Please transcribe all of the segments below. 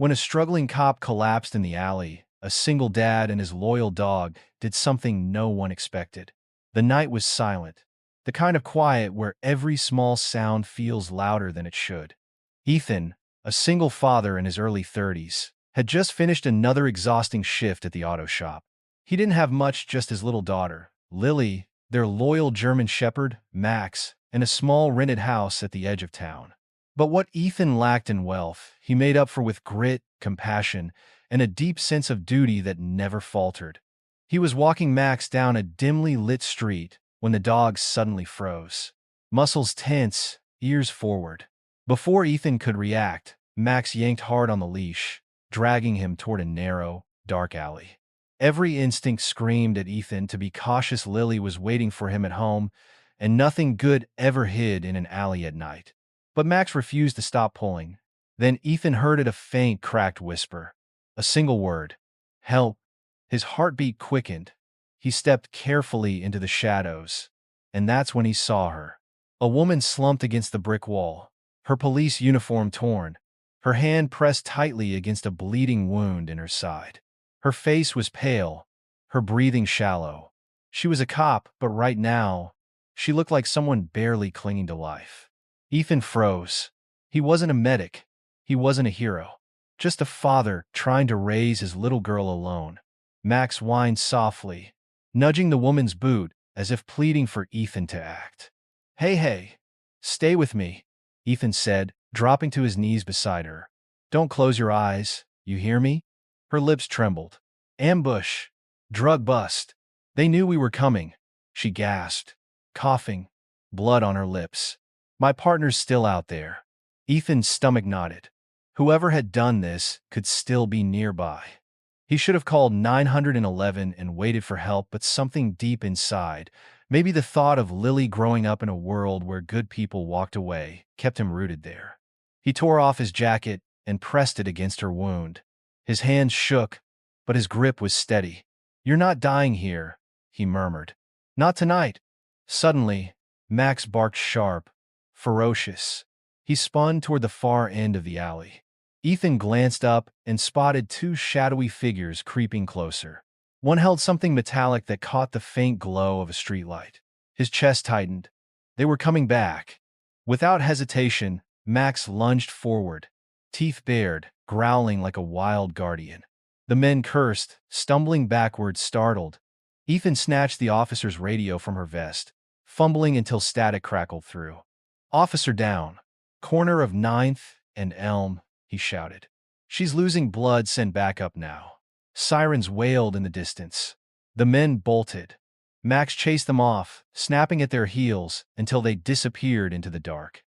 When a struggling cop collapsed in the alley, a single dad and his loyal dog did something no one expected. The night was silent, the kind of quiet where every small sound feels louder than it should. Ethan, a single father in his early 30s, had just finished another exhausting shift at the auto shop. He didn't have much, just his little daughter, Lily, their loyal German shepherd, Max, and a small rented house at the edge of town. But what Ethan lacked in wealth, he made up for with grit, compassion, and a deep sense of duty that never faltered. He was walking Max down a dimly lit street when the dog suddenly froze. Muscles tense, ears forward. Before Ethan could react, Max yanked hard on the leash, dragging him toward a narrow, dark alley. Every instinct screamed at Ethan to be cautious. Lily was waiting for him at home, and nothing good ever hid in an alley at night. But Max refused to stop pulling. Then Ethan heard a faint, cracked whisper. A single word. Help. His heartbeat quickened. He stepped carefully into the shadows, and that's when he saw her. A woman slumped against the brick wall, her police uniform torn, her hand pressed tightly against a bleeding wound in her side. Her face was pale, her breathing shallow. She was a cop, but right now, she looked like someone barely clinging to life. Ethan froze. He wasn't a medic. He wasn't a hero. Just a father trying to raise his little girl alone. Max whined softly, nudging the woman's boot as if pleading for Ethan to act. Hey, stay with me, Ethan said, dropping to his knees beside her. Don't close your eyes, you hear me? Her lips trembled. Ambush. Drug bust. They knew we were coming, she gasped, coughing, blood on her lips. My partner's still out there. Ethan's stomach knotted. Whoever had done this could still be nearby. He should have called 911 and waited for help, but something deep inside, maybe the thought of Lily growing up in a world where good people walked away, kept him rooted there. He tore off his jacket and pressed it against her wound. His hands shook, but his grip was steady. You're not dying here, he murmured. Not tonight. Suddenly, Max barked sharp, ferocious. He spun toward the far end of the alley. Ethan glanced up and spotted two shadowy figures creeping closer. One held something metallic that caught the faint glow of a streetlight. His chest tightened. They were coming back. Without hesitation, Max lunged forward, teeth bared, growling like a wild guardian. The men cursed, stumbling backwards, startled. Ethan snatched the officer's radio from her vest, fumbling until static crackled through. Officer down. Corner of 9th and Elm, he shouted. She's losing blood, send backup now. Sirens wailed in the distance. The men bolted. Max chased them off, snapping at their heels until they disappeared into the dark.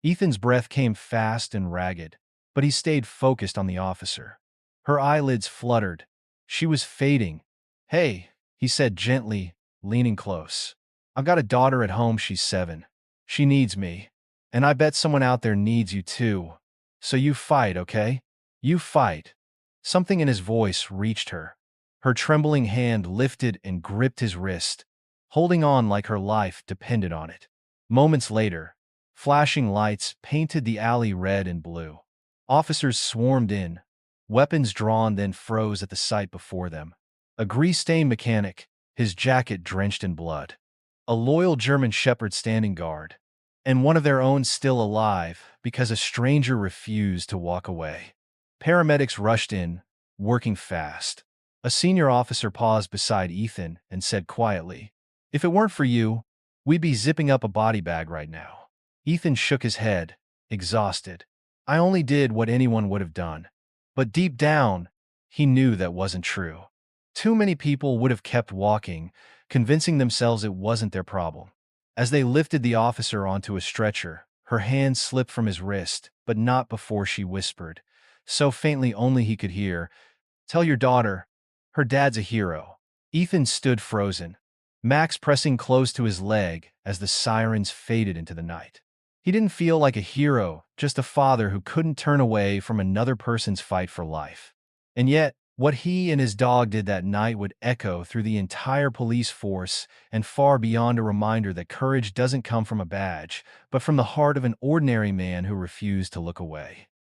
Ethan's breath came fast and ragged, but he stayed focused on the officer. Her eyelids fluttered. She was fading. Hey, he said gently, leaning close. I've got a daughter at home, she's 7. She needs me. And I bet someone out there needs you too. So you fight, okay? You fight. Something in his voice reached her. Her trembling hand lifted and gripped his wrist, holding on like her life depended on it. Moments later, flashing lights painted the alley red and blue. Officers swarmed in, weapons drawn, then froze at the sight before them. A grease-stained mechanic, his jacket drenched in blood. A loyal German shepherd standing guard. And one of their own still alive because a stranger refused to walk away. Paramedics rushed in, working fast. A senior officer paused beside Ethan and said quietly, If it weren't for you, we'd be zipping up a body bag right now. Ethan shook his head, exhausted. I only did what anyone would have done. But deep down, he knew that wasn't true. Too many people would have kept walking, convincing themselves it wasn't their problem. As they lifted the officer onto a stretcher, her hand slipped from his wrist, but not before she whispered, so faintly only he could hear, Tell your daughter, her dad's a hero. Ethan stood frozen, Max pressing close to his leg as the sirens faded into the night. He didn't feel like a hero, just a father who couldn't turn away from another person's fight for life. And yet, what he and his dog did that night would echo through the entire police force and far beyond, a reminder that courage doesn't come from a badge, but from the heart of an ordinary man who refused to look away.